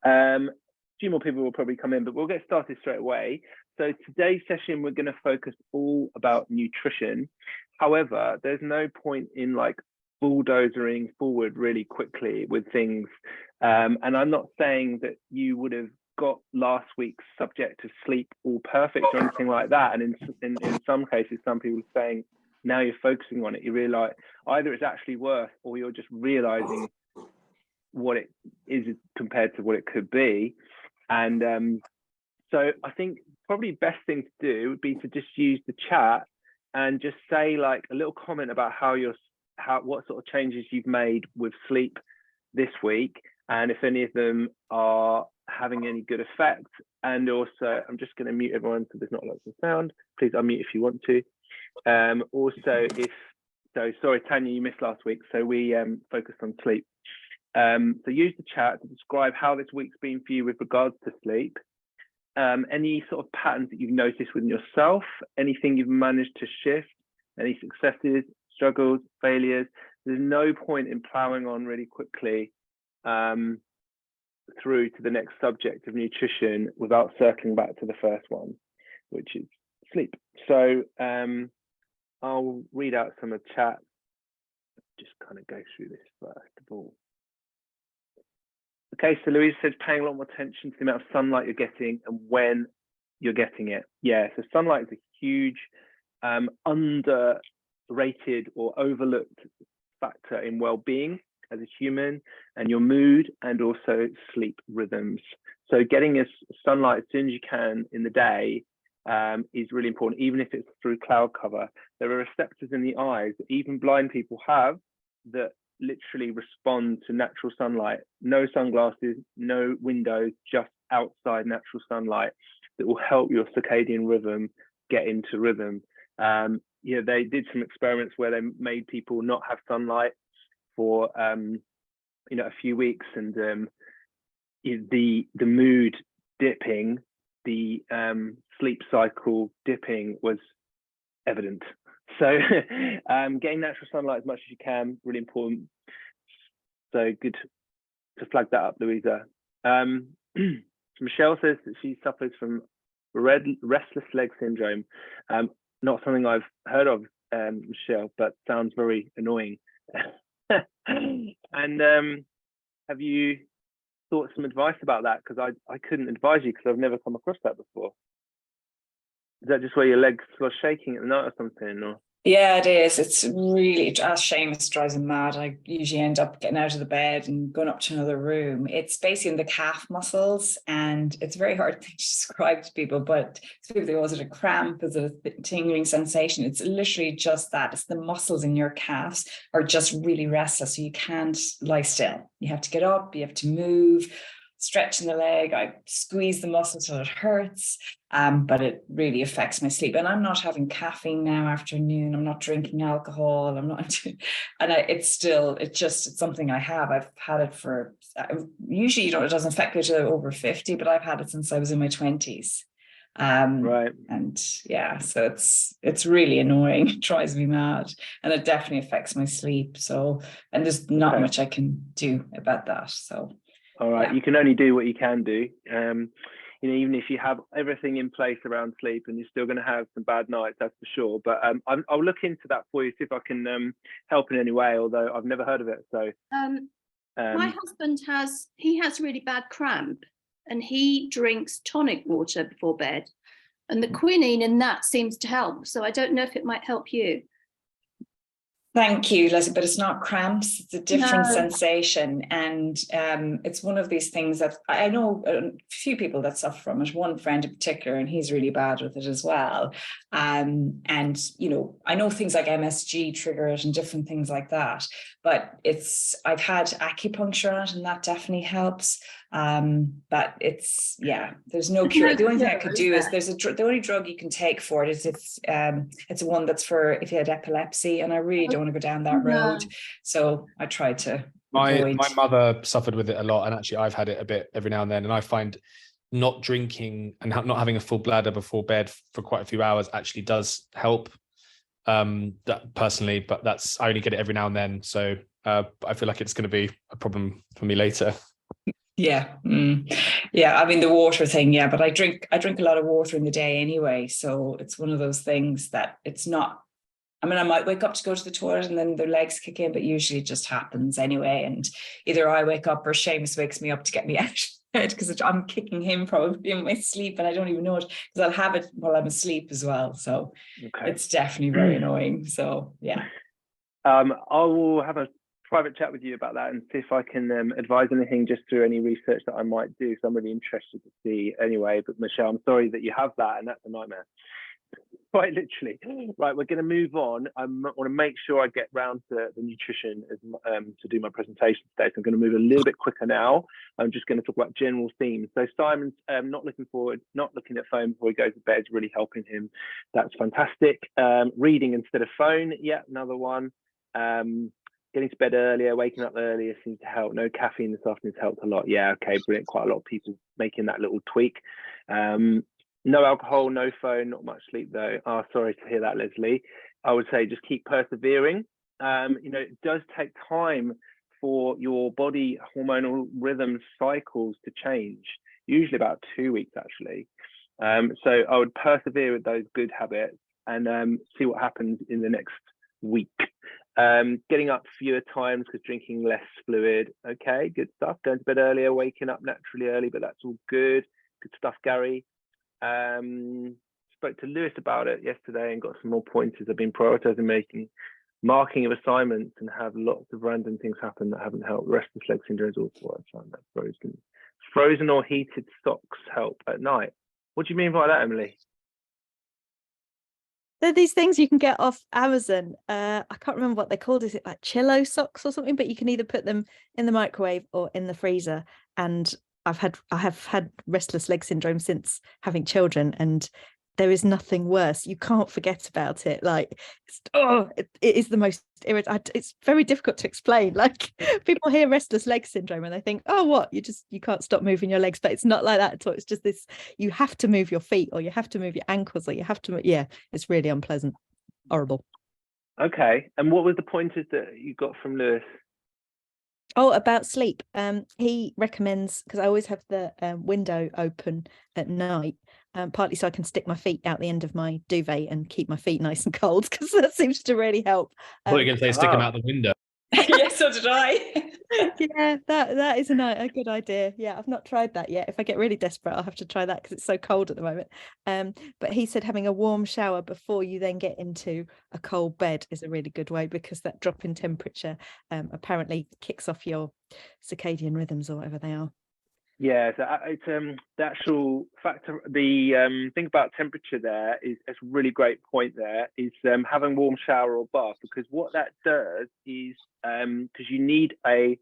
A few more people will probably come in, but we'll get started straight away. So today's session, we're going to focus all about nutrition. However, there's no point in like bulldozering forward really quickly with things. And I'm not saying that you would have got last week's subject of sleep all perfect or anything like that. And in some cases, some people are saying, now you're focusing on it, you realize either it's actually worse or you're just realizing what it is compared to what it could be. And so I think probably best thing to do would be to just use the chat and just say like a little comment about what sort of changes you've made with sleep this week, and if any of them are having any good effect. And also, I'm just going to mute everyone so there's not lots of sound. Please unmute if you want to. Also, sorry, Tanya, you missed last week, so we focused on sleep. So use the chat to describe how this week's been for you with regards to sleep. Any sort of patterns that you've noticed within yourself, anything you've managed to shift, any successes, struggles, failures. There's no point in plowing on really quickly through to the next subject of nutrition without circling back to the first one, which is sleep. So I'll read out some of the chat. Just kind of go through this first of all. Okay, so Louise says paying a lot more attention to the amount of sunlight you're getting and when you're getting it. Yeah, so sunlight is a huge underrated or overlooked factor in well-being as a human, and your mood, and also sleep rhythms. So getting as sunlight as soon as you can in the day is really important, even if it's through cloud cover. There are receptors in the eyes that even blind people have that literally respond to natural sunlight. No sunglasses, no windows, just outside natural sunlight that will help your circadian rhythm get into rhythm. They did some experiments where they made people not have sunlight for a few weeks, and the mood dipping, the sleep cycle dipping was evident. So getting natural sunlight as much as you can, really important. So good to flag that up, Louisa. Michelle says that she suffers from restless leg syndrome. Not something I've heard of, Michelle, but sounds very annoying. And have you thought some advice about that? Because I couldn't advise you because I've never come across that before. Is that just where your legs are shaking at the night or something? Or? Yeah, it is. It's really, as Seamus drives me mad. I usually end up getting out of the bed and going up to another room. It's basically in the calf muscles, and it's very hard to describe to people, but people think, was it a cramp? Is it a tingling sensation? It's literally just that. It's the muscles in your calves are just really restless, so you can't lie still. You have to get up, you have to move, stretching the leg. I squeeze the muscle till it hurts, but it really affects my sleep. And I'm not having caffeine now afternoon. I'm not drinking alcohol. I'm not, it's something I have. I've had it for, usually, it doesn't affect me till over 50, but I've had it since I was in my 20s. Right. And yeah, so it's really annoying. It drives me mad, and it definitely affects my sleep. So, and there's not much I can do about that. So. All right, yeah. You can only do what you can do. Even if you have everything in place around sleep, and you're still going to have some bad nights, that's for sure. But I'll look into that for you, see if I can help in any way. Although I've never heard of it. So my husband has really bad cramp, and he drinks tonic water before bed, and the quinine in that seems to help. So I don't know if it might help you. Thank you, Leslie, but it's not cramps. It's a different sensation. And it's one of these things that I know a few people that suffer from it, one friend in particular, and he's really bad with it as well. And, I know things like MSG trigger it and different things like that, but I've had acupuncture on it, and that definitely helps. But there's no cure. The only thing I could do is the only drug you can take for it is it's one that's for if you had epilepsy, and I really don't want to go down that road. So I tried to avoid. My mother suffered with it a lot, and actually I've had it a bit every now and then, and I find not drinking and not having a full bladder before bed for quite a few hours actually does help. That personally, but I only get it every now and then, so I feel like it's going to be a problem for me later. Yeah. Yeah. I mean, the water thing. Yeah. But I drink a lot of water in the day anyway. So it's one of those things that it's not, I mean, I might wake up to go to the toilet and then their legs kick in, but usually it just happens anyway. And either I wake up or Seamus wakes me up to get me out of bed, because I'm kicking him probably in my sleep and I don't even know it, because I'll have it while I'm asleep as well. So it's definitely very annoying. So yeah. I will have a private chat with you about that and see if I can advise anything just through any research that I might do. So I'm really interested to see anyway. But Michelle, I'm sorry that you have that, and that's a nightmare. Quite literally. Right, we're going to move on. I want to make sure I get round to the nutrition to do my presentation today. So I'm going to move a little bit quicker now. I'm just going to talk about general themes. So Simon's not looking at phone before he goes to bed is really helping him. That's fantastic. Reading instead of phone, yeah, another one. Getting to bed earlier, waking up earlier seems to help. No caffeine this afternoon has helped a lot. Yeah, okay, brilliant. Quite a lot of people making that little tweak. No alcohol, no phone, not much sleep though. Oh, sorry to hear that, Leslie. I would say just keep persevering. It does take time for your body hormonal rhythm cycles to change, usually about 2 weeks actually. So I would persevere with those good habits and see what happens in the next week. Getting up fewer times because drinking less fluid. Okay, good stuff. Going to bed earlier, waking up naturally early, but that's all good. Good stuff, Gary. Spoke to Lewis about it yesterday and got some more pointers. I've been prioritizing marking of assignments and have lots of random things happen that haven't helped. Restless leg syndrome is also what I found. That frozen or heated socks help at night. What do you mean by that, Emily? They're these things you can get off Amazon. I can't remember what they're called. Is it like Chillo socks or something? But you can either put them in the microwave or in the freezer. And I have had restless leg syndrome since having children, and there is nothing worse. You can't forget about it. Like, it is the most irritating. It's very difficult to explain. Like, people hear restless leg syndrome and they think, oh, what? You can't stop moving your legs, but it's not like that at all. It's just this: you have to move your feet, or you have to move your ankles, or you have to. Yeah, it's really unpleasant, horrible. Okay, and what was the pointers that you got from Lewis? Oh, about sleep. He recommends, because I always have the window open at night, partly so I can stick my feet out the end of my duvet and keep my feet nice and cold, because that seems to really help. I thought you were going to say stick them out the window. Yeah, so did I. Yeah, that is a good idea. Yeah, I've not tried that yet. If I get really desperate, I'll have to try that because it's so cold at the moment. But he said having a warm shower before you then get into a cold bed is a really good way, because that drop in temperature apparently kicks off your circadian rhythms, or whatever they are. Yeah, so it's the actual factor. The thing about temperature there is a really great point. There is having warm shower or bath, because what that does is because you need a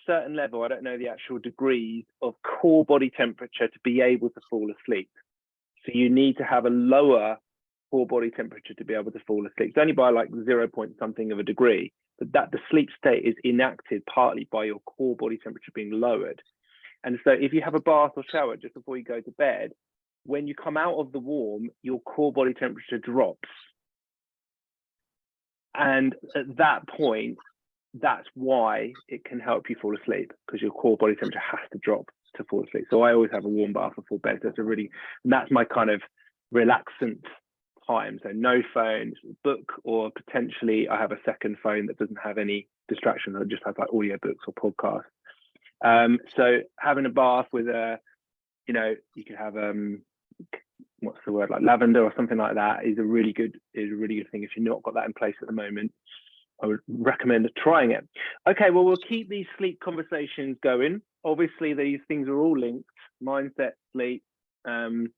certain level. I don't know the actual degrees of core body temperature to be able to fall asleep. So you need to have a lower core body temperature to be able to fall asleep. It's only by like 0 point something of a degree, but that the sleep state is enacted partly by your core body temperature being lowered. And so if you have a bath or shower just before you go to bed, when you come out of the warm, your core body temperature drops. And at that point, that's why it can help you fall asleep, because your core body temperature has to drop to fall asleep. So I always have a warm bath before bed. That's my kind of relaxant time. So no phones, book, or potentially I have a second phone that doesn't have any distractions. I just have like audio books or podcasts. So having a bath with you could have what's the word, like lavender or something like that, is a really good thing. If you've not got that in place at the moment, I would recommend trying it. Okay, well, we'll keep these sleep conversations going. Obviously, these things are all linked: mindset, sleep, mindset,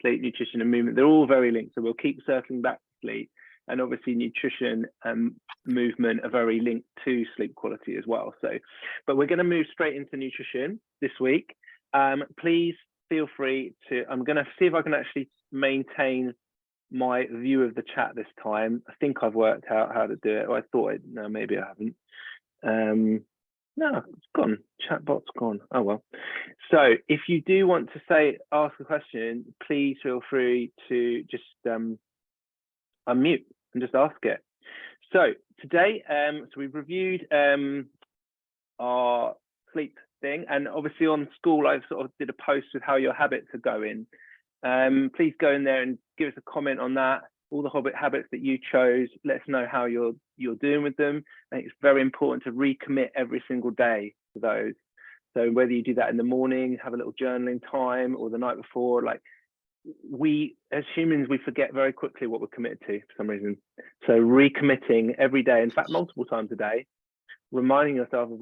sleep, nutrition, and movement. They're all very linked. So we'll keep circling back to sleep. And obviously nutrition and movement are very linked to sleep quality as well. But we're going to move straight into nutrition this week. Please feel free to, I'm going to see if I can actually maintain my view of the chat this time. I think I've worked out how to do it. No, maybe I haven't. No, it's gone. Chatbot's gone. Oh well. So if you do want to ask a question, please feel free to just unmute and just ask it. So today, so we've reviewed our sleep thing, and obviously on school, I sort of did a post with how your habits are going. Please go in there and give us a comment on that. All the habits that you chose, let us know how you're doing with them. I think it's very important to recommit every single day to those. So whether you do that in the morning, have a little journaling time, or the night before, like, we as humans, we forget very quickly what we're committed to for some reason. So recommitting every day, in fact multiple times a day, reminding yourself of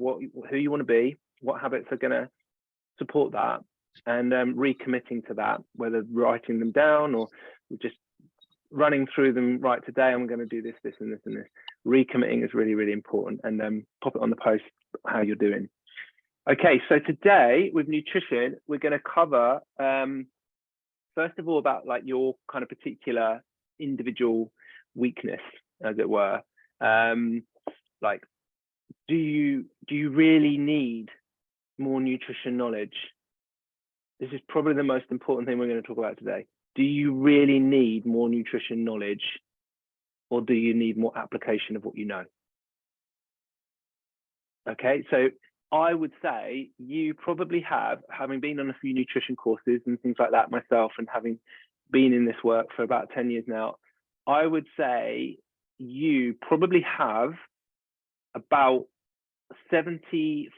who you want to be, what habits are going to support that, and recommitting to that, whether writing them down or just running through them. Right, today I'm going to do this, this, and this, and this. Recommitting is really, really important, and pop it on the post how you're doing. Okay, so today with nutrition, we're going to cover first of all about like your kind of particular individual weakness, as it were. Like, do you really need more nutrition knowledge? This is probably the most important thing we're going to talk about today. Do you really need more nutrition knowledge, or do you need more application of what you know? Okay, so I would say you probably have, having been on a few nutrition courses and things like that myself, and having been in this work for about 10 years now, I would say you probably have about 75%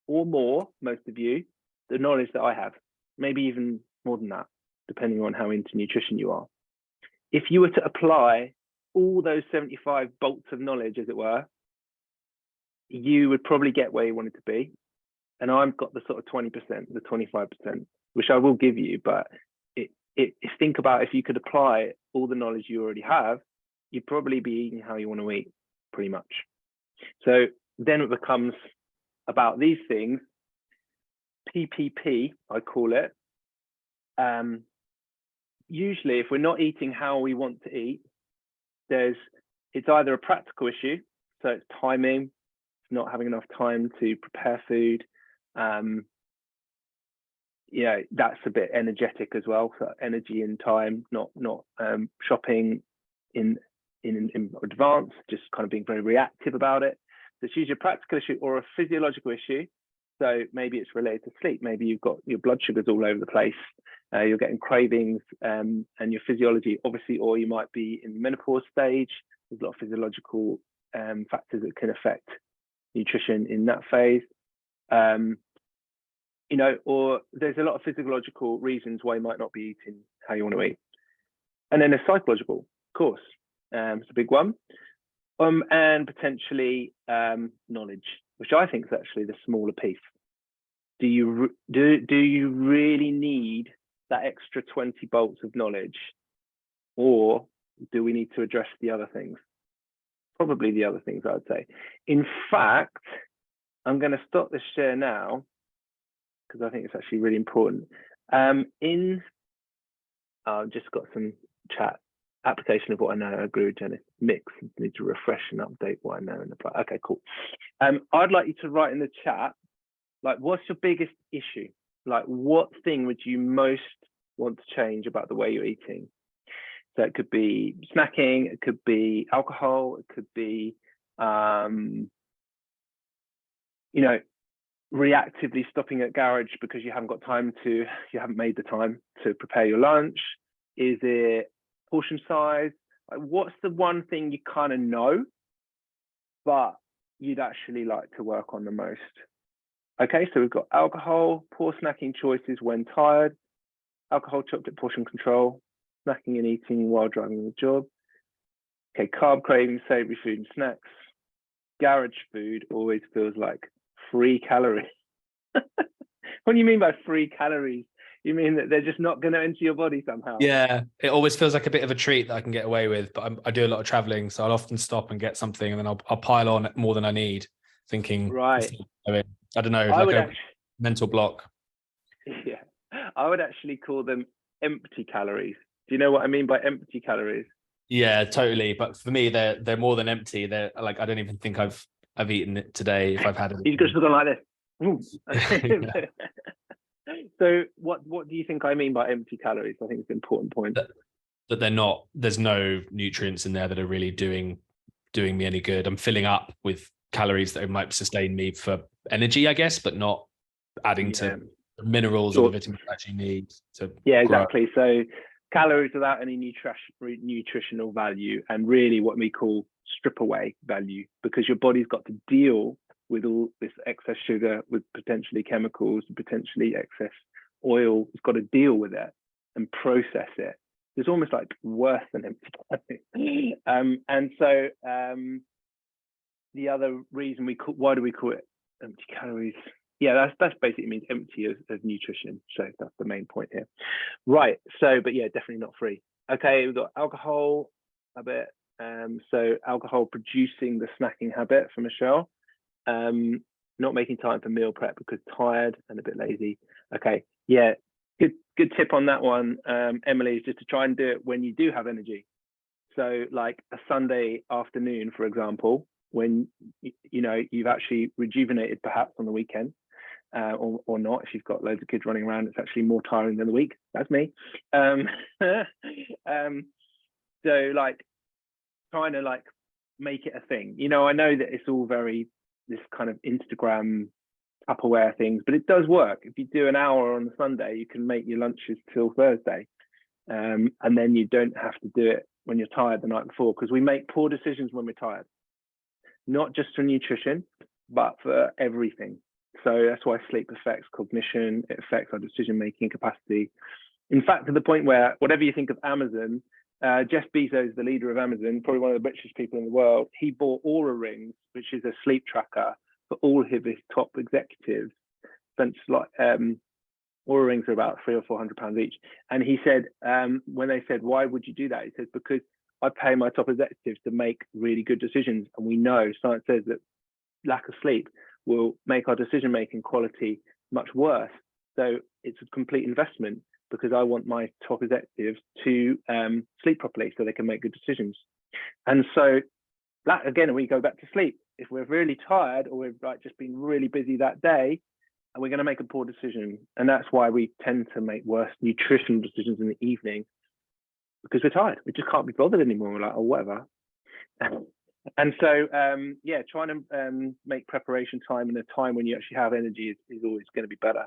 or more, most of you, the knowledge that I have, maybe even more than that, depending on how into nutrition you are. If you were to apply all those 75 bolts of knowledge, as it were, you would probably get where you wanted to be. And I've got the sort of 20%, the 25%, which I will give you, but think about if you could apply all the knowledge you already have, you'd probably be eating how you want to eat, pretty much. So then it becomes about these things, PPP, I call it. Usually if we're not eating how we want to eat, it's either a practical issue, so it's timing, not having enough time to prepare food. You know, that's a bit energetic as well, so energy and time, not shopping in advance, just kind of being very reactive about it. So it's usually a practical issue or a physiological issue. So maybe it's related to sleep. Maybe you've got your blood sugars all over the place. You're getting cravings, and your physiology, obviously, or you might be in the menopause stage. There's a lot of physiological factors that can affect nutrition in that phase. You know, or there's a lot of physiological reasons why you might not be eating how you want to eat. And then there's psychological, of course. It's a big one. And potentially knowledge, which I think is actually the smaller piece. Do you really need that extra 20 bolts of knowledge, or do we need to address the other things? Probably the other things, I would say. In fact, I'm going to stop this share now because I think it's actually really important. I've just got some chat. Application of what I know. I agree with Janice. Mix, need to refresh and update what I know and apply. Okay, cool. I'd like you to write in the chat, like, what's your biggest issue? Like, what thing would you most want to change about the way you're eating? So it could be snacking, it could be alcohol, it could be, you know, reactively stopping at garage because you haven't made the time to prepare your lunch. Is it portion size? Like, what's the one thing you kind of know, but you'd actually like to work on the most? Okay, so we've got alcohol, poor snacking choices when tired, alcohol, chocolate, portion control, snacking and eating while driving the job. Okay, carb cravings, savory food and snacks. Garage food always feels like free calories. What do you mean by free calories? You mean that they're just not going to enter your body somehow? Yeah, it always feels like a bit of a treat that I can get away with, but I do a lot of traveling, so I'll often stop and get something, and then I'll pile on more than I need, thinking, right. I don't know, I like a mental block. Yeah, I would actually call them empty calories. Do you know what I mean by empty calories? Yeah, totally. But for me, they're more than empty. They're like, I don't even think I've eaten it today if I've had it. You've just gone like this. Yeah. So what do you think I mean by empty calories? I think it's an important point. That there's no nutrients in there that are really doing doing me any good. I'm filling up with calories that might sustain me for energy, I guess, but not adding to the minerals or the vitamins I actually need to Yeah, grow. exactly. So calories without any nutritional value, and really what we call strip away value, because your body's got to deal with all this excess sugar, with potentially chemicals, potentially excess oil. It's got to deal with it and process it. It's almost like worse than empty. And so the other reason why do we call it empty calories? Yeah, that's basically means empty of nutrition. So that's the main point here. Right. So, but yeah, definitely not free. Okay, we've got alcohol habit. So alcohol producing the snacking habit for Michelle. Not making time for meal prep because tired and a bit lazy. Okay, yeah, good tip on that one, Emily, is just to try and do it when you do have energy. So like a Sunday afternoon, for example, when you know you've actually rejuvenated perhaps on the weekend, or not. If you've got loads of kids running around, it's actually more tiring than the week. That's me. So like trying to like make it a thing. You know, I know that it's all very this kind of Instagram Tupperware things, but it does work. If you do an hour on the Sunday, you can make your lunches till Thursday, and then you don't have to do it when you're tired the night before, because we make poor decisions when we're tired, not just for nutrition, but for everything. So that's why sleep affects cognition, it affects our decision-making capacity. In fact, to the point where whatever you think of Amazon, Jeff Bezos, the leader of Amazon, probably one of the richest people in the world, he bought Oura Rings, which is a sleep tracker for all of his top executives. Since like Oura Rings are about £300 or £400 each. And he said, when they said, why would you do that? He says, because I pay my top executives to make really good decisions. And we know, science says that lack of sleep will make our decision-making quality much worse. So it's a complete investment, because I want my top executives to sleep properly so they can make good decisions. And so that, again, we go back to sleep. If we're really tired or we've like just been really busy that day, and we're going to make a poor decision. And that's why we tend to make worse nutritional decisions in the evening, because we're tired. We just can't be bothered anymore. We're like, oh, whatever. And so, yeah, trying to make preparation time and a time when you actually have energy is always going to be better.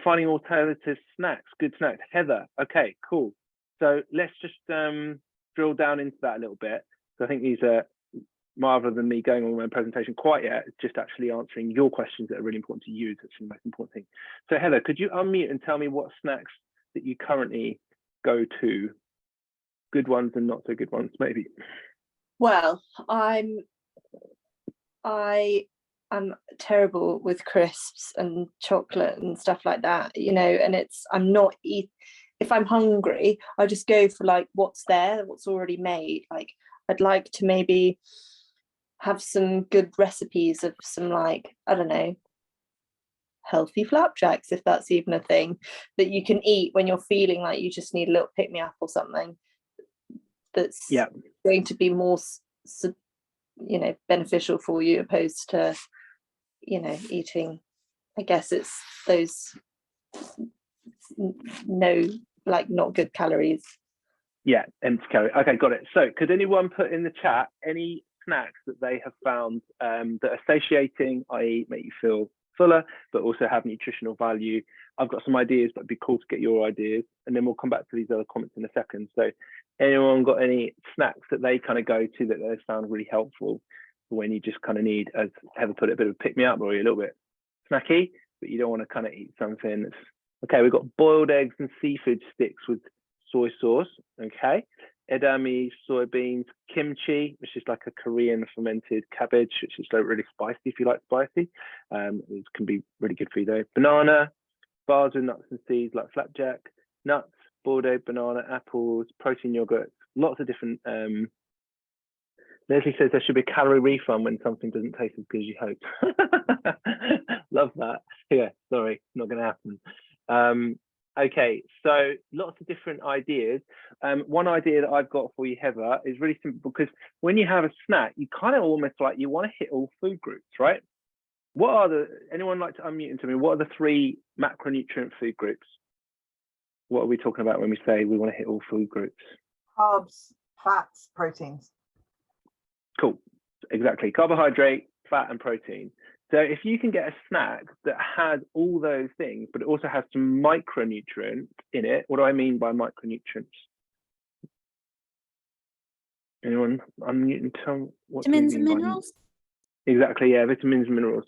Finding alternative snacks, good snacks. Heather, okay, cool. So let's just drill down into that a little bit. So I think these are, rather than me going on my presentation quite yet, it's just actually answering your questions that are really important to you. That's the most important thing. So Heather, could you unmute and tell me what snacks that you currently go to? Good ones and not so good ones, maybe. Well, I am terrible with crisps and chocolate and stuff like that, you know, and if I'm hungry, I just go for like what's there, what's already made. Like I'd like to maybe have some good recipes of some, like, I don't know, healthy flapjacks, if that's even a thing that you can eat when you're feeling like you just need a little pick me up or something that's going to be more, you know, beneficial for you, opposed to, you know, eating, I guess it's those not good calories. Yeah, empty calorie. Okay, got it. So could anyone put in the chat any snacks that they have found that are satiating, i.e. make you feel fuller, but also have nutritional value? I've got some ideas, but it'd be cool to get your ideas, and then we'll come back to these other comments in a second. So anyone got any snacks that they kind of go to that they found really helpful when you just kind of need, as Heather put it, a bit of a pick me up, or you're a little bit snacky, but you don't want to kind of eat something that's okay? We've got boiled eggs and seafood sticks with soy sauce. Okay, edamame, soybeans, kimchi, which is like a Korean fermented cabbage, which is like really spicy if you like spicy. It can be really good for you though. Banana, bars with nuts and seeds like flapjack, nuts, boiled egg, banana, apples, protein yogurt, lots of different. Leslie says there should be a calorie refund when something doesn't taste as good as you hoped. Love that. Yeah, sorry, not going to happen. Okay, so lots of different ideas. One idea that I've got for you, Heather, is really simple, because when you have a snack, you kind of almost like you want to hit all food groups, right? What are anyone like to unmute and tell me, what are the 3 macronutrient food groups? What are we talking about when we say we want to hit all food groups? Carbs, fats, proteins. Cool. Exactly. Carbohydrate, fat, and protein. So if you can get a snack that has all those things, but it also has some micronutrients in it. What do I mean by micronutrients? Anyone unmute and tell what do we Vitamins and mean by- minerals. Exactly, yeah, vitamins and minerals.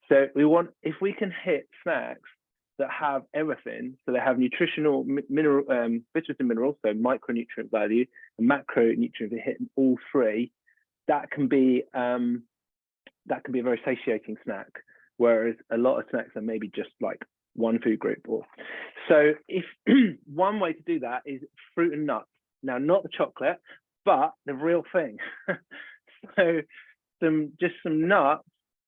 So we want, if we can hit snacks that have everything, so they have nutritional mineral, vitamins and minerals, so micronutrient value, and macronutrient, they hit all three, that can be a very satiating snack. Whereas a lot of snacks are maybe just like one food group. Or so if one way to do that is fruit and nuts. Now, not the chocolate, but the real thing. So some nuts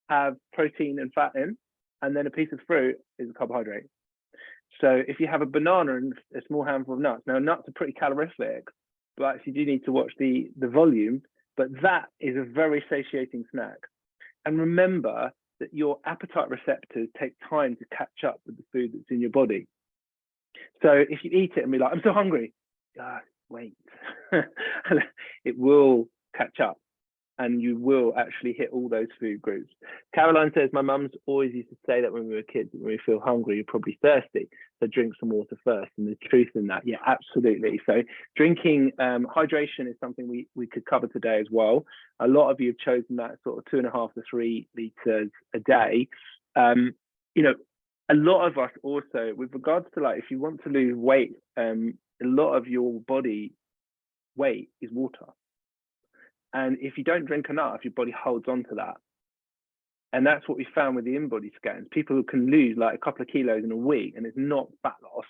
have protein and fat in, and then a piece of fruit is a carbohydrate. So if you have a banana and a small handful of nuts, now nuts are pretty calorific, but actually you do need to watch the volume, but that is a very satiating snack. And remember that your appetite receptors take time to catch up with the food that's in your body. So if you eat it and be like, I'm so hungry, wait, it will catch up and you will actually hit all those food groups. Caroline says, my mum's always used to say that when we were kids, when we feel hungry, you're probably thirsty, so drink some water first. And the truth in that, yeah, absolutely. So drinking, hydration is something we could cover today as well. A lot of you have chosen that sort of 2.5 to 3 liters a day. You know, a lot of us also, with regards to like, if you want to lose weight, a lot of your body weight is water. And if you don't drink enough, your body holds on to that. And that's what we found with the in-body scans. People who can lose like a couple of kilos in a week, and it's not fat loss,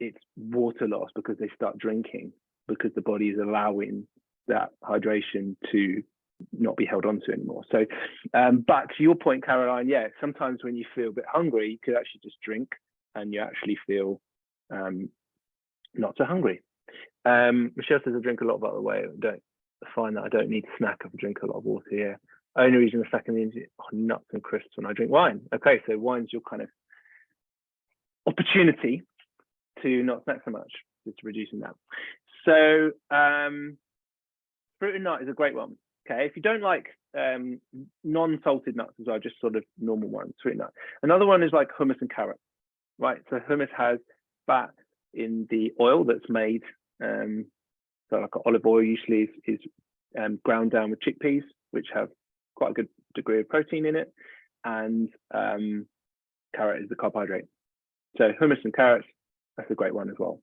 it's water loss because they start drinking, because the body is allowing that hydration to not be held on to anymore. So, but to your point, Caroline, yeah, sometimes when you feel a bit hungry, you could actually just drink and you actually feel not so hungry. Michelle says I drink a lot, by the way. I don't find that I don't need to snack if I drink a lot of water. Yeah, only reason I snack is nuts and crisps when I drink wine. Okay, so wine's your kind of opportunity to not snack so much, just reducing that. So fruit and nut is a great one. Okay, if you don't like non-salted nuts as well, just sort of normal ones, fruit nut. Another one is like hummus and carrot, right? So hummus has fat in the oil that's made. So like olive oil usually is ground down with chickpeas, which have quite a good degree of protein in it, and carrot is the carbohydrate. So hummus and carrots, that's a great one as well.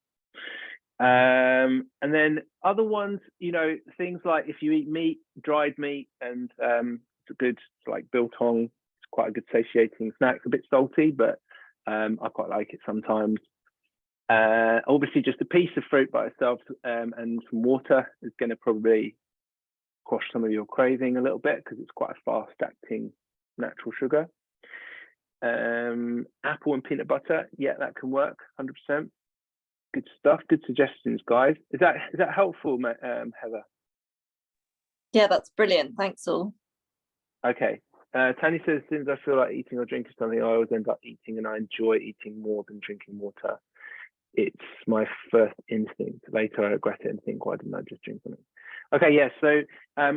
And then other ones, you know, things like if you eat meat, dried meat, and it's a good, like biltong, it's quite a good satiating snack. It's a bit salty, but I quite like it sometimes. Obviously just a piece of fruit by itself and some water is going to probably quash some of your craving a little bit because it's quite a fast acting natural sugar. Apple and peanut butter, yeah, that can work 100%. Good stuff, good suggestions, guys. Is that helpful, Heather? Yeah, that's brilliant, thanks all. Okay, Tanya says, as soon as I feel like eating or drinking something, I always end up eating, and I enjoy eating more than drinking water. It's my first instinct. Later I regret it and think, why didn't I just drink something? Okay, yeah, so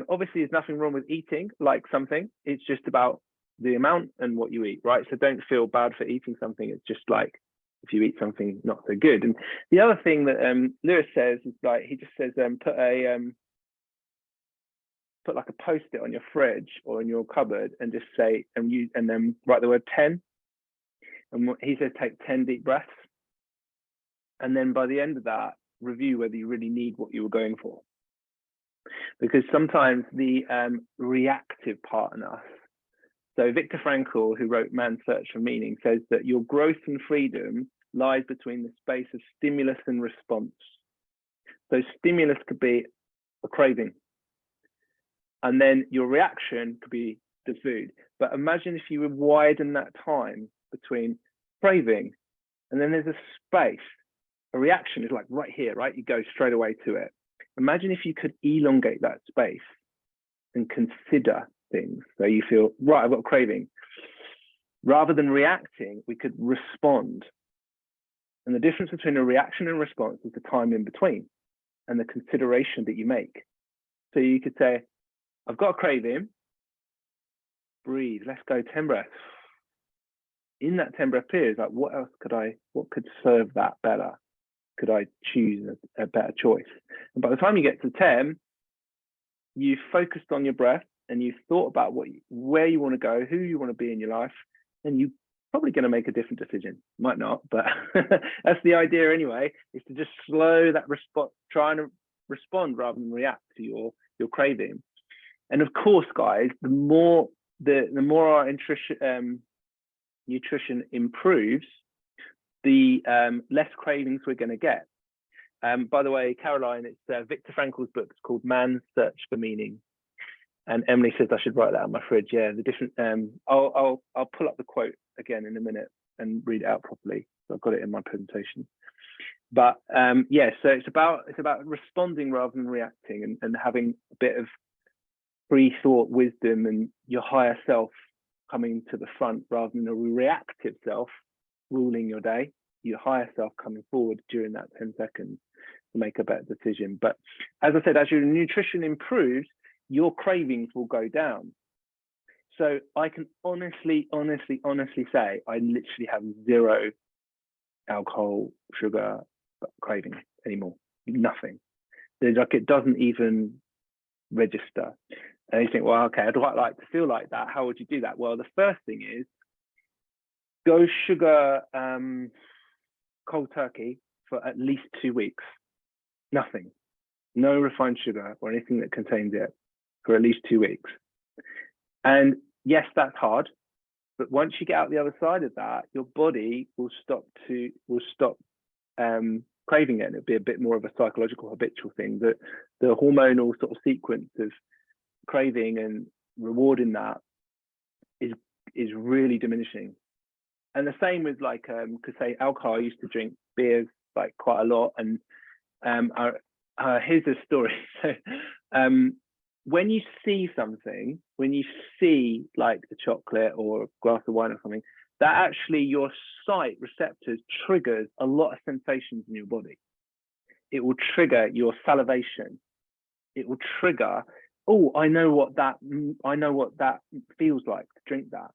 obviously there's nothing wrong with eating like something. It's just about the amount and what you eat, right? So don't feel bad for eating something. It's just like if you eat something not so good. And the other thing that Lewis says is like, he just says put like a post-it on your fridge or in your cupboard and just say, and then write the word 10. And he says take 10 deep breaths. And then by the end of that, review whether you really need what you were going for. Because sometimes the reactive part in us, so Viktor Frankl, who wrote Man's Search for Meaning, says that your growth and freedom lies between the space of stimulus and response. So stimulus could be a craving. And then your reaction could be the food. But imagine if you would widen that time between craving and then there's a space. A reaction is like right here, right? You go straight away to it. Imagine if you could elongate that space and consider things. So you feel, right, I've got a craving. Rather than reacting, we could respond. And the difference between a reaction and response is the time in between and the consideration that you make. So you could say, I've got a craving. Breathe. Let's go 10 breaths. In that 10 breath period, like what could serve that better? Could I choose a better choice? And by the time you get to 10, you've focused on your breath and you've thought about where you want to go, who you want to be in your life, and you're probably going to make a different decision. Might not, but that's the idea anyway, is to just slow that response, try and respond rather than react to your craving. And of course, guys, the more our nutrition improves, the less cravings we're going to get. By the way, Caroline, it's Viktor Frankl's book. It's called Man's Search for Meaning. And Emily says I should write that on my fridge. Yeah, the different. I'll pull up the quote again in a minute and read it out properly. So I've got it in my presentation. But yeah, so it's about responding rather than reacting, and having a bit of free thought, wisdom, and your higher self coming to the front rather than a reactive self ruling your day. Your higher self coming forward during that 10 seconds to make a better decision. But as I said, as your nutrition improves, your cravings will go down. So I can honestly say I literally have zero alcohol, sugar craving anymore. Nothing. Like, it doesn't even register. And you think, well, okay, I'd quite like to feel like that. How would you do that? Well, the first thing is go sugar cold turkey for at least 2 weeks. Nothing. No refined sugar or anything that contains it for at least 2 weeks. And yes, that's hard, but once you get out the other side of that, your body will stop craving it, and it'll be a bit more of a psychological habitual thing. That the hormonal sort of sequence of craving and rewarding that is really diminishing. And the same with, like, because say alcohol, I used to drink beers like quite a lot, and here's a story. So when you see something, when you see like a chocolate or a glass of wine or something, that actually your sight receptors triggers a lot of sensations in your body. It will trigger your salivation. It will trigger, oh, I know what that feels like to drink that.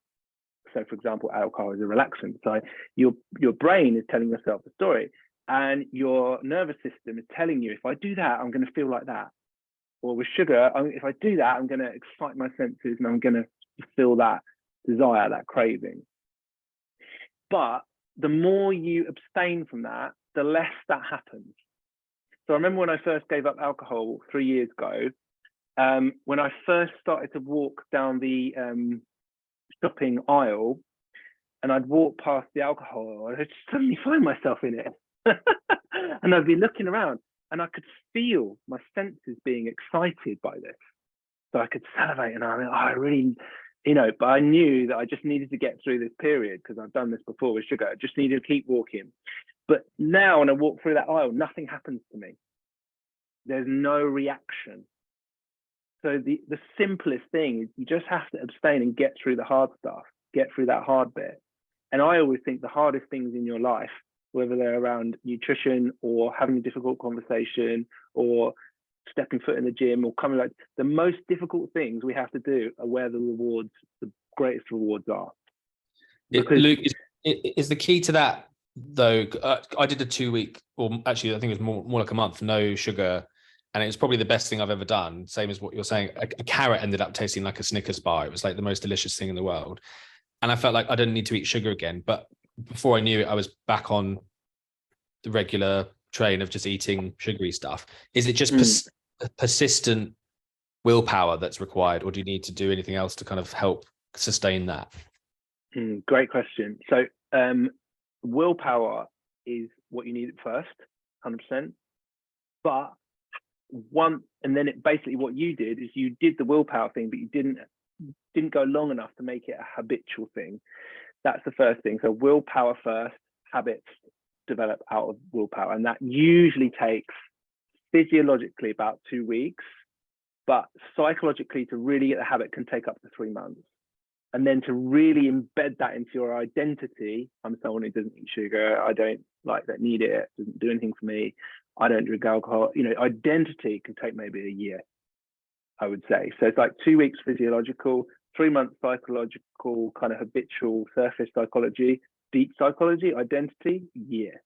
So for example, alcohol is a relaxant. So your brain is telling yourself a story, and your nervous system is telling you, if I do that, I'm going to feel like that. Or with sugar, if I do that, I'm going to excite my senses and I'm going to feel that desire, that craving. But the more you abstain from that, the less that happens. So I remember when I first gave up alcohol 3 years ago, when I first started to walk down the shopping aisle, and I'd walk past the alcohol, I'd just suddenly find myself in it. And I'd be looking around, and I could feel my senses being excited by this. So I could salivate, and I really, but I knew that I just needed to get through this period, because I've done this before with sugar. I just needed to keep walking. But now when I walk through that aisle, nothing happens to me. There's no reaction. So the simplest thing is you just have to abstain and get through the hard stuff, get through that hard bit. And I always think the hardest things in your life, whether they're around nutrition or having a difficult conversation or stepping foot in the gym or coming, like, the most difficult things we have to do are where the greatest rewards are. Luke, is the key to that though? I did a 2 week, or actually I think it was more like a month, no sugar. And it was probably the best thing I've ever done. Same as what you're saying. A carrot ended up tasting like a Snickers bar. It was like the most delicious thing in the world. And I felt like I didn't need to eat sugar again. But before I knew it, I was back on the regular train of just eating sugary stuff. Is it just persistent willpower that's required, or do you need to do anything else to kind of help sustain that? Great question. So willpower is what you need at first, 100%. But and then it basically, what you did is you did the willpower thing, but you didn't go long enough to make it a habitual thing. That's the first thing. So willpower first, habits develop out of willpower, and that usually takes physiologically about 2 weeks, but psychologically to really get the habit can take up to 3 months. And then to really embed that into your identity, I'm someone who doesn't eat sugar, I don't need it doesn't do anything for me, I don't drink alcohol, identity can take maybe a year. I would say. So it's like 2 weeks physiological, 3 months psychological, kind of habitual surface psychology, deep psychology, identity, year,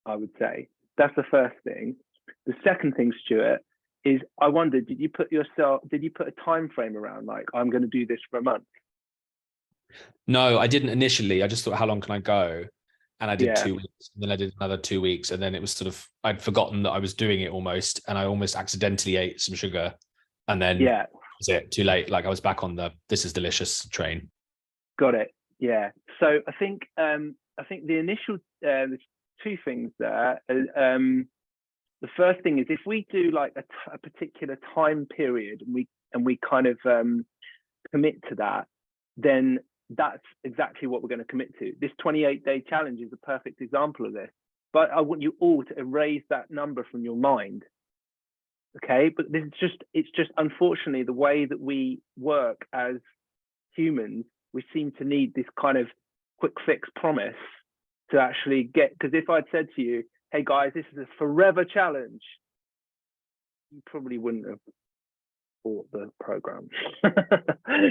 I would say. That's the first thing. The second thing, Stuart, is I wondered, did you put a time frame around, like, I'm going to do this for a month? No, I didn't initially. I just thought, how long can I go? And I did Yeah. 2 weeks, and then I did another 2 weeks, and then it was sort of, I'd forgotten that I was doing it almost, and I almost accidentally ate some sugar, and then Yeah, was it too late? Like I was back on the "this is delicious" train. got it. Yeah. So I think the initial there's two things there. The first thing is, if we do like a particular time period and we kind of commit to that, then that's exactly what we're going to commit to. This 28-day challenge is a perfect example of this. But I want you all to erase that number from your mind. Okay, but it's just unfortunately the way that we work as humans. We seem to need this kind of quick fix promise to actually get, because if I'd said to you, hey guys, this is a forever challenge, you probably wouldn't have bought the program.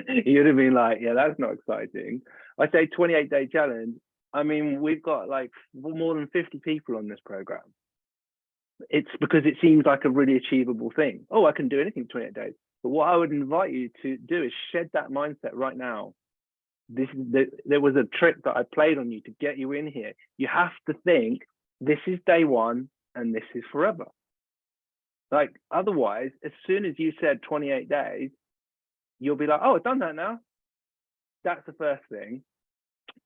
You'd have been like, yeah, that's not exciting. I say 28-day challenge. I mean, we've got like more than 50 people on this program. It's because it seems like a really achievable thing. Oh, I can do anything in 28 days. But what I would invite you to do is shed that mindset right now. There was a trick that I played on you to get you in here. You have to think, this is day one and this is forever. Like, otherwise, as soon as you said 28 days, you'll be like, oh, I've done that now. That's the first thing.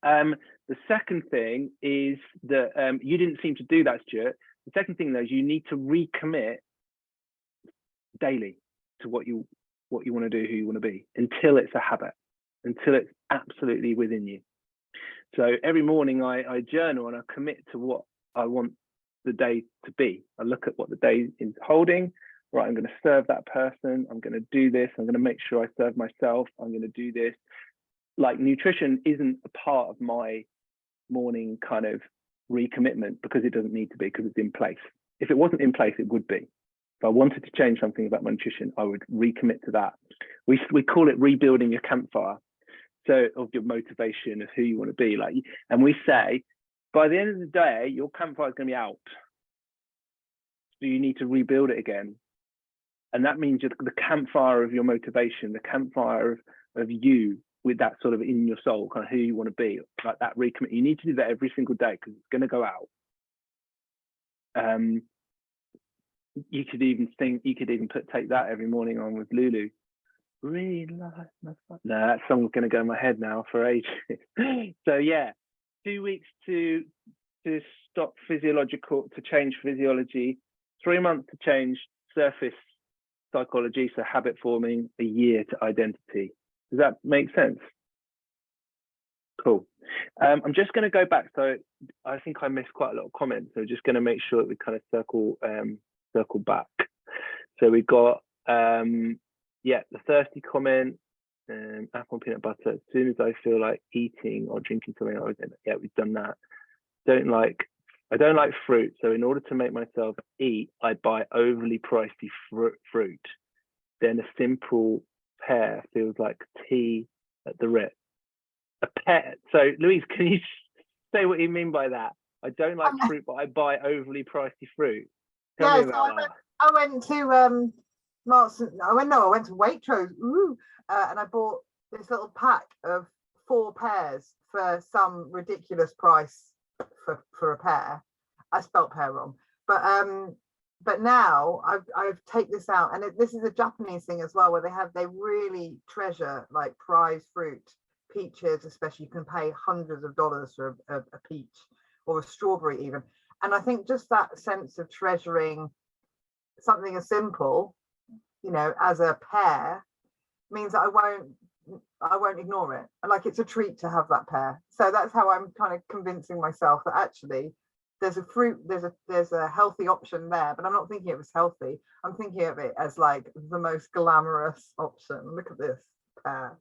The second thing is that you didn't seem to do that, Stuart. The second thing, though, is you need to recommit daily to what you want to do, who you want to be, until it's a habit, until it's absolutely within you. So every morning I journal and I commit to what I want the day to be. I look at what the day is holding. Right, I'm going to serve that person. I'm going to do this. I'm going to make sure I serve myself. I'm going to do this. Like, nutrition isn't a part of my morning kind of recommitment because it doesn't need to be, because it's in place. If it wasn't in place, it would be. If I wanted to change something about my nutrition, I would recommit to that. We call it rebuilding your campfire. So, of your motivation, of who you want to be. Like, and we say, by the end of the day, your campfire is going to be out. So you need to rebuild it again. And that means the campfire of your motivation, the campfire of you, with that sort of in your soul, kind of who you want to be, like that recommit. You need to do that every single day because it's going to go out. You could even take that every morning on with Lulu. Realize my fun. No, that song's going to go in my head now for ages. So yeah, 2 weeks to stop to change physiology, 3 months to change surface psychology, so habit forming, a year to identity. Does that make sense? Cool. I'm just going to go back. So I think I missed quite a lot of comments. So just going to make sure that we kind of circle back. So we've got the thirsty comment, apple and peanut butter. As soon as I feel like eating or drinking something, we've done that. I don't like fruit. So in order to make myself eat, I buy overly pricey fruit. Then a simple pear feels like tea at the rip. A pear. So Louise, can you say what you mean by that? I don't like fruit, but I buy overly pricey fruit. Tell me about that. I went to Marks. I went to Waitrose. And I bought this little pack of 4 pears for some ridiculous price for a pear. I spelt pear wrong, but now I've take this out, and this is a Japanese thing as well, where they really treasure like prize fruit, peaches especially. You can pay hundreds of dollars for a peach or a strawberry even, and I think just that sense of treasuring something as simple, as a pear, means that I won't ignore it. Like, it's a treat to have that pear. So that's how I'm kind of convincing myself that actually there's a healthy option there, but I'm not thinking of it as healthy. I'm thinking of it as like the most glamorous option. Look at this pear.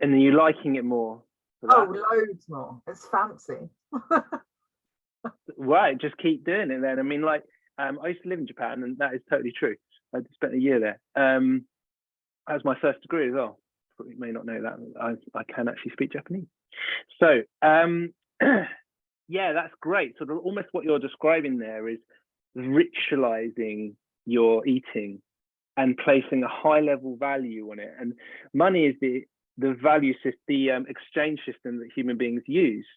And then you're liking it more. Oh, loads more. It's fancy. Right, just keep doing it then. I mean, like, I used to live in Japan, and that is totally true. I spent a year there. That was my first degree as well. You may not know that. I can actually speak Japanese. So yeah, that's great. So almost what you're describing there is ritualizing your eating and placing a high level value on it. And money is the value system, the exchange system that human beings use.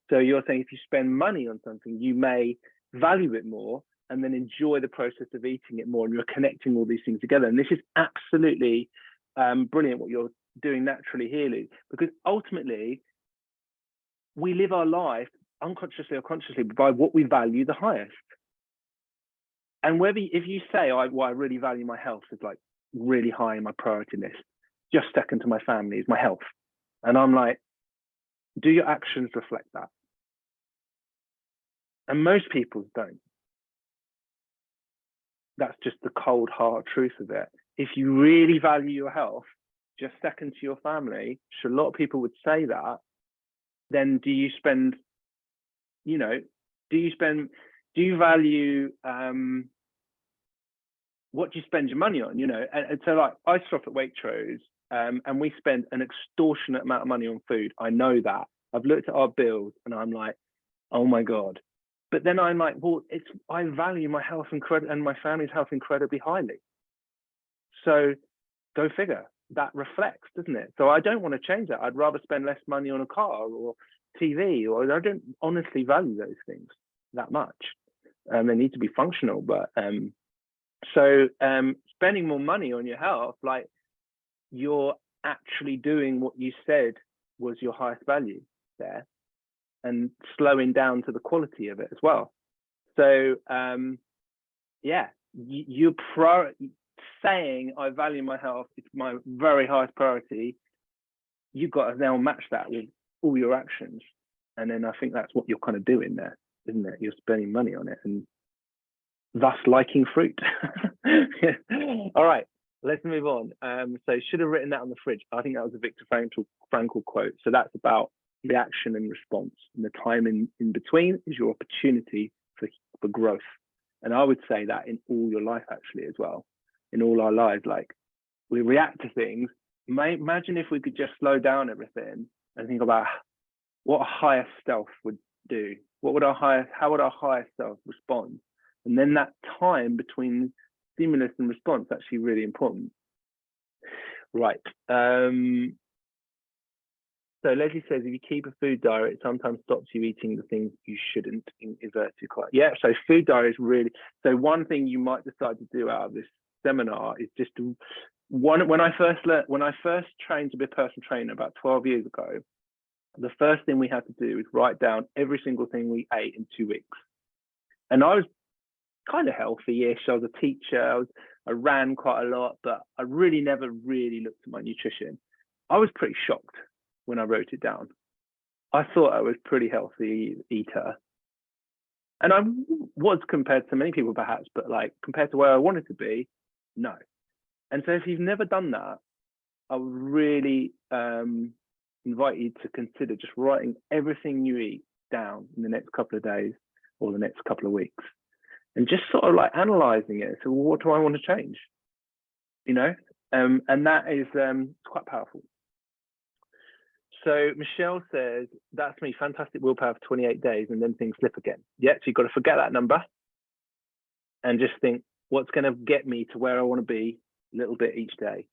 So you're saying if you spend money on something, you may value it more and then enjoy the process of eating it more, and you're connecting all these things together. And this is absolutely brilliant what you're doing naturally here, Lou, because ultimately we live our life unconsciously or consciously by what we value the highest. And whether, if you say, I really value my health, is like really high in my priority list, just second to my family is my health. And I'm like, do your actions reflect that? And most people don't. That's just the cold hard truth of it. If you really value your health, just second to your family, which a lot of people would say that, then do you spend, you know, do you value what do you spend your money on, you know? And so like I stop at Waitrose and we spend an extortionate amount of money on food. I know that. I've looked at our bills and I'm like, oh my God. But then I'm like, well, I value my health and my family's health incredibly highly. So go figure. That reflects, doesn't it? So I don't want to change that. I'd rather spend less money on a car or TV, or I don't honestly value those things that much. They need to be functional, but so spending more money on your health, like you're actually doing what you said was your highest value there, and slowing down to the quality of it as well. So yeah, you're saying I value my health, it's my very highest priority. You've got to now match that with all your actions. And then I think that's what you're kind of doing there, isn't it? You're spending money on it and thus liking fruit. All right, let's move on. So should have written that on the fridge. I think that was a Viktor Frankl quote. So that's about reaction and response. And the time in between is your opportunity for growth. And I would say that in all your life actually as well. In all our lives, like we react to things. Imagine if we could just slow down everything and think about what a higher self would do. How would our higher self respond? And then that time between stimulus and response is actually really important. Right. So Leslie says, if you keep a food diary, it sometimes stops you eating the things you shouldn't, in inverted commas. Yeah, so food diary is really, so one thing you might decide to do out of this seminar is just to, when I first trained to be a personal trainer about 12 years ago, the first thing we had to do was write down every single thing we ate in 2 weeks. And I was kind of healthy-ish. I was a teacher. I ran quite a lot, but I really never really looked at my nutrition. I was pretty shocked when I wrote it down. I thought I was a pretty healthy eater. And I was compared to many people perhaps, but like compared to where I wanted to be, no. And so if you've never done that, I would really invite you to consider just writing everything you eat down in the next couple of days or the next couple of weeks, and just sort of like analyzing it. So what do I want to change? You know, and that is quite powerful. So Michelle says, that's me, fantastic willpower for 28 days and then things slip again. Yeah, so you've got to forget that number and just think, what's going to get me to where I want to be a little bit each day.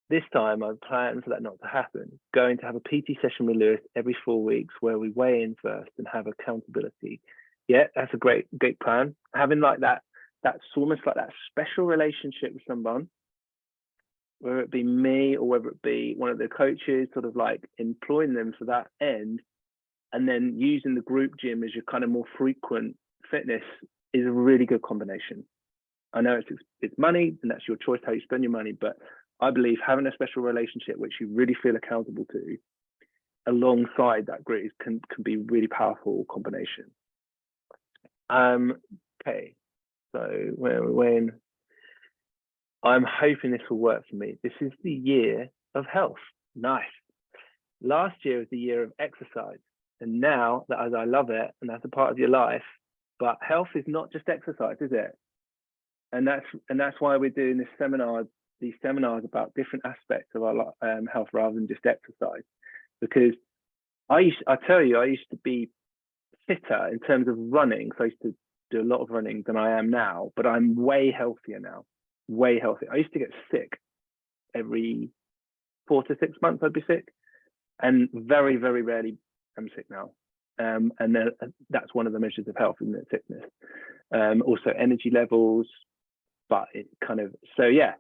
This time I plan for that not to happen. Going to have a PT session with Lewis every 4 weeks where we weigh in first and have accountability. Yeah, that's a great plan. Having like that's almost like that special relationship with someone, whether it be me or whether it be one of the coaches, sort of like employing them for that end, and then using the group gym as your kind of more frequent fitness is a really good combination. I know it's money and that's your choice how you spend your money, but I believe having a special relationship which you really feel accountable to alongside that group can be a really powerful combination. Okay, so when I'm hoping this will work for me. This is the year of health. Nice. Last year was the year of exercise. And now that as I love it, and that's a part of your life, but health is not just exercise, is it? and that's why we're doing these seminars about different aspects of our health rather than just exercise. Because I tell you, I used to be fitter in terms of running. So I used to do a lot of running than I am now, but I'm way healthier now, way healthier. I used to get sick every 4 to 6 months. I'd be sick, and very, very rarely I'm sick now. And then that's one of the measures of health, isn't it? Fitness. Also energy levels, but it kind of, so yeah,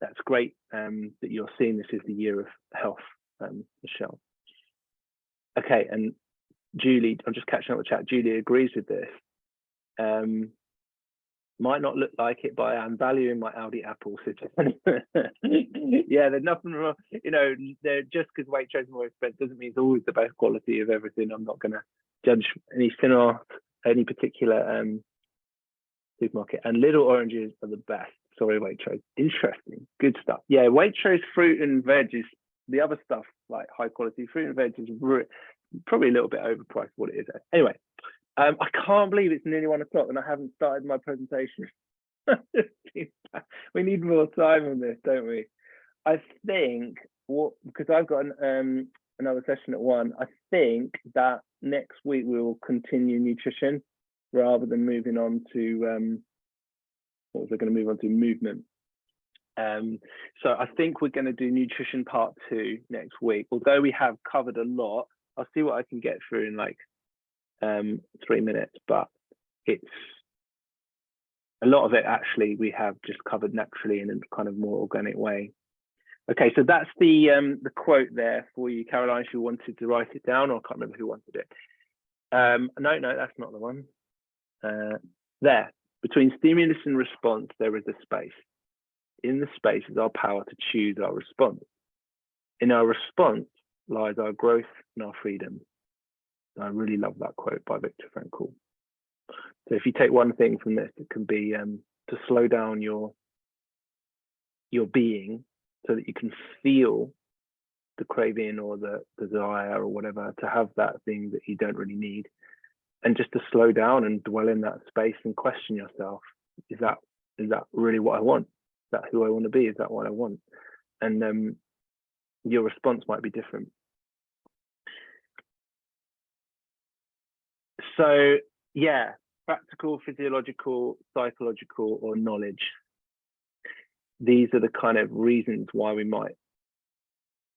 that's great that you're seeing this is the year of health, Michelle. Okay, and Julie, I'm just catching up with chat. Julie agrees with this. Might not look like it, but I'm valuing my Audi apples. Yeah, there's nothing wrong. You know, they're just because Waitrose is more expensive doesn't mean it's always the best quality of everything. I'm not going to judge any cinema, any particular supermarket. And little oranges are the best. Sorry, Waitrose. Interesting, good stuff. Yeah, Waitrose fruit and veg is the other stuff, like high quality fruit and veg is probably a little bit overpriced what it is. Anyway. I can't believe it's nearly 1 o'clock and I haven't started my presentation. We need more time on this, don't we? I think because I've got another session at 1. I think that next week we will continue nutrition rather than moving on to what was I going to move on to? Movement. So I think we're going to do nutrition part 2 next week. Although we have covered a lot, I'll see what I can get through in like 3 minutes, but it's a lot of it actually we have just covered naturally in a kind of more organic way. Okay, so that's the quote there for you, Caroline, if you wanted to write it down, or I can't remember who wanted it. No, that's not the one. There, between stimulus and response, there is a space. In the space is our power to choose our response. In our response lies our growth and our freedom. I really love that quote by Viktor Frankl. So if you take one thing from this, it can be to slow down your being so that you can feel the craving or the desire or whatever, to have that thing that you don't really need, and just to slow down and dwell in that space and question yourself, is that really what I want? Is that who I want to be? Is that what I want? And your response might be different. So yeah, practical, physiological, psychological, or knowledge. These are the kind of reasons why we might,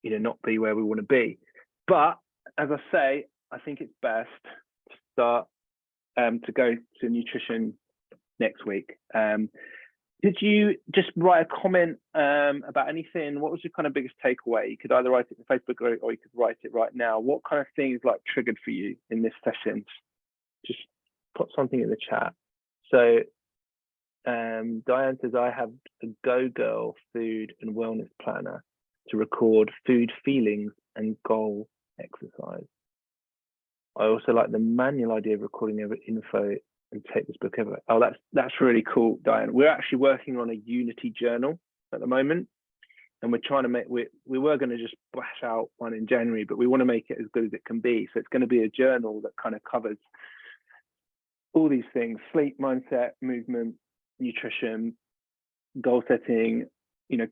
not be where we want to be. But as I say, I think it's best to start to go to nutrition next week. Could you just write a comment about anything? What was your kind of biggest takeaway? You could either write it in the Facebook group or you could write it right now. What kind of things like triggered for you in this session? Just put something in the chat. So Diane says, I have a Go Girl food and wellness planner to record food feelings and goal exercise. I also like the manual idea of recording every info and take this book over. Oh, that's really cool, Diane. We're actually working on a Unity journal at the moment, and we're trying to make, we were going to just bash out one in January, but we want to make it as good as it can be. So it's going to be a journal that kind of covers all these things: sleep, mindset, movement, nutrition, goal setting,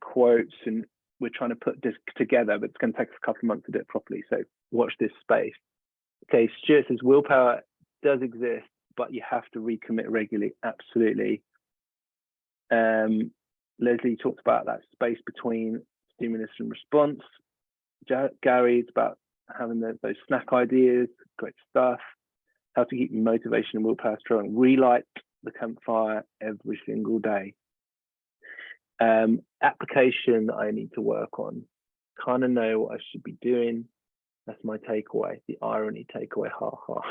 quotes, and we're trying to put this together, but it's going to take us a couple of months to do it properly. So watch this space. Okay, Stuart says willpower does exist, but you have to recommit regularly. Absolutely. Leslie talked about that space between stimulus and response. Gary's about having those snack ideas. Great stuff. How to keep motivation and willpower strong. Relight the campfire every single day. Application that I need to work on. Kind of know what I should be doing. That's my takeaway, the irony takeaway, ha ha.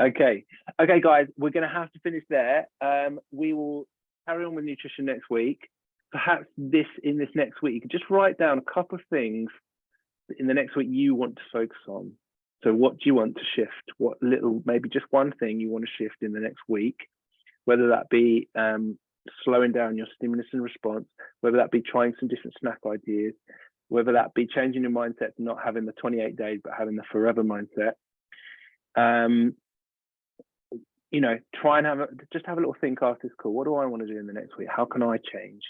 Okay, guys, we're going to have to finish there. We will carry on with nutrition next week. Perhaps in this next week, you could just write down a couple of things in the next week you want to focus on. So what do you want to shift? Maybe just one thing you want to shift in the next week, whether that be slowing down your stimulus and response, whether that be trying some different snack ideas, whether that be changing your mindset to not having the 28 days, but having the forever mindset. you know, try and just have a little think after this call. What do I want to do in the next week? How can I change?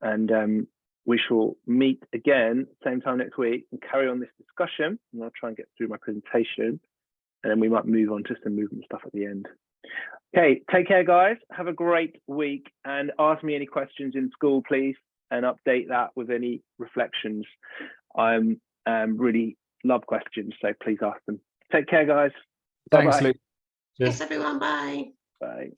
And we shall meet again same time next week and carry on this discussion. And I'll try and get through my presentation, and then we might move on to some movement stuff at the end. Okay, take care, guys. Have a great week, and ask me any questions in school, please, and update that with any reflections. I'm really love questions, so please ask them. Take care, guys. Thanks, Bye-bye. Luke. Cheers. Thanks, everyone. Bye. Bye.